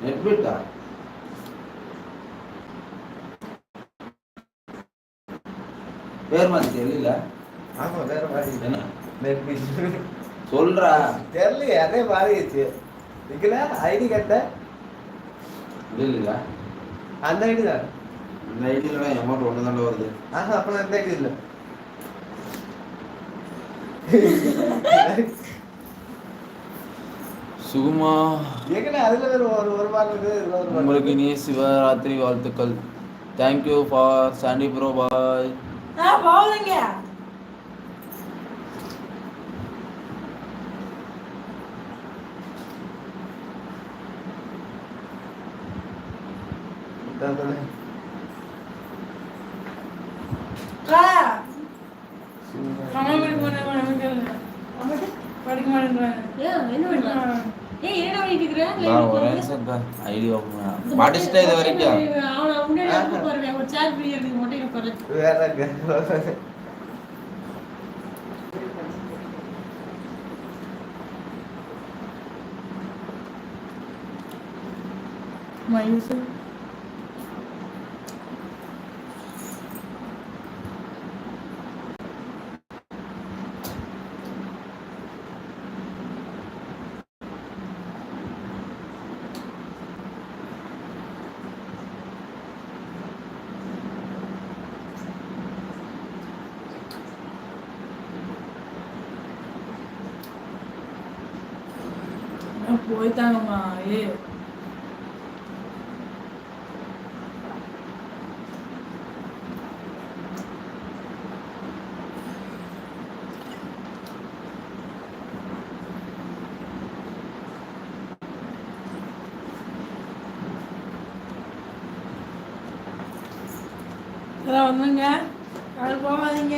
Net பிட்டா பேர் மாதிரி தெரியல. ஆமா வேற மாதிரி என்ன நெட் பிட் சொல்றா. தெரியல அதே மாறிடுச்சு. இதுல ஐடி கட்ட இல்ல அந்த ஐடி தான். அந்த ஐடியில அமௌண்ட் ஒன்று தான் வருது. அப்ப அந்த ஐடி இல்லை. சுகுமா உங்களுக்கு இனிய சிவராத்திரி வாழ்த்துக்கள். Thank you for Sandy bro. Bye. போவீங்க படிச்சுட்டேன் இது வரைக்கும். போய்த்தாங்கம்மா. வந்துங்க அது போகாதீங்க.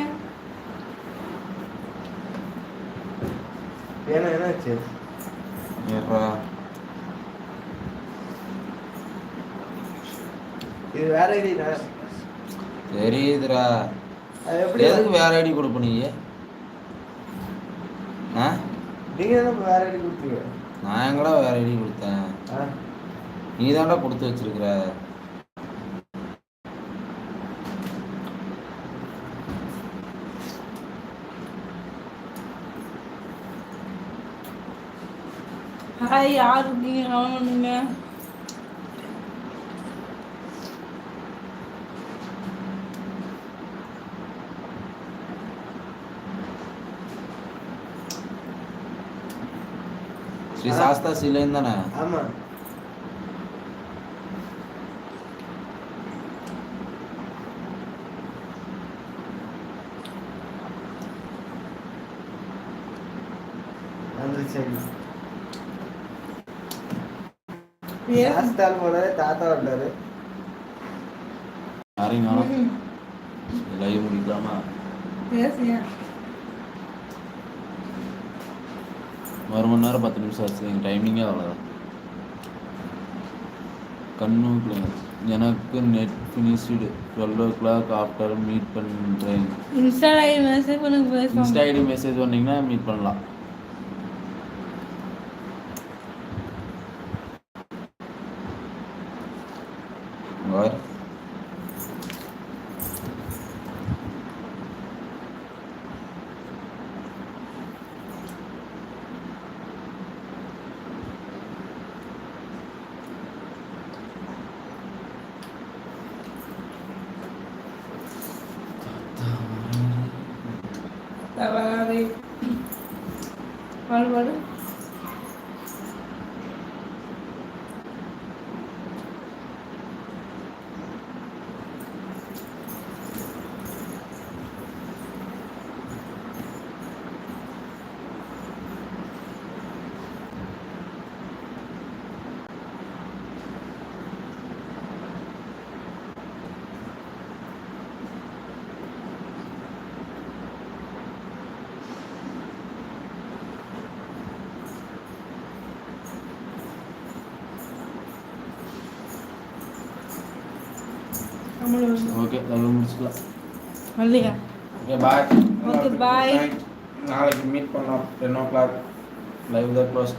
என்னாச்சு? இது வேற ஐடி தெரியுதுடா. எதுக்கு வேற ஐடி கொடுப்ப நீ? நீங்க தான் வேற ஐடி கொடுத்தீங்க. நான் எங்கடா வேற ஐடி கொடுத்தேன்? நீ தான்டா கொடுத்து வச்சிருக்கிற. யாரு நீங்க கவனிங்க. ஸ்ரீ சாஸ்தா சிலைன் தானே? ஆமா. அந்த சரி தாத்தா வந்தாரு. லைவ் முடிக்கலாமா? ஒரு மணி நேரம் 10 நிமிஷம் ஆச்சு. எங்கள் டைமிங்கே அவ்வளோதான். கண்ணு எனக்கு net finished 12 o'clock after meet பண்ணுறேன். இன்ஸ்டா ஐடி மெசேஜ் பண்ணுங்க. இன்ஸ்டா ஐடி மெசேஜ் பண்ணிங்கன்னா மீட் பண்ணலாம். பாடு ஓகே, லைவ் முடிச்சுக்கலாம். இல்லையா? ஓகே, பாய். ஓகே, பாய். நாளைக்கு மீட் பண்ணலாம் 10 o'clock. லைவ் தான் க்ளோஸ்.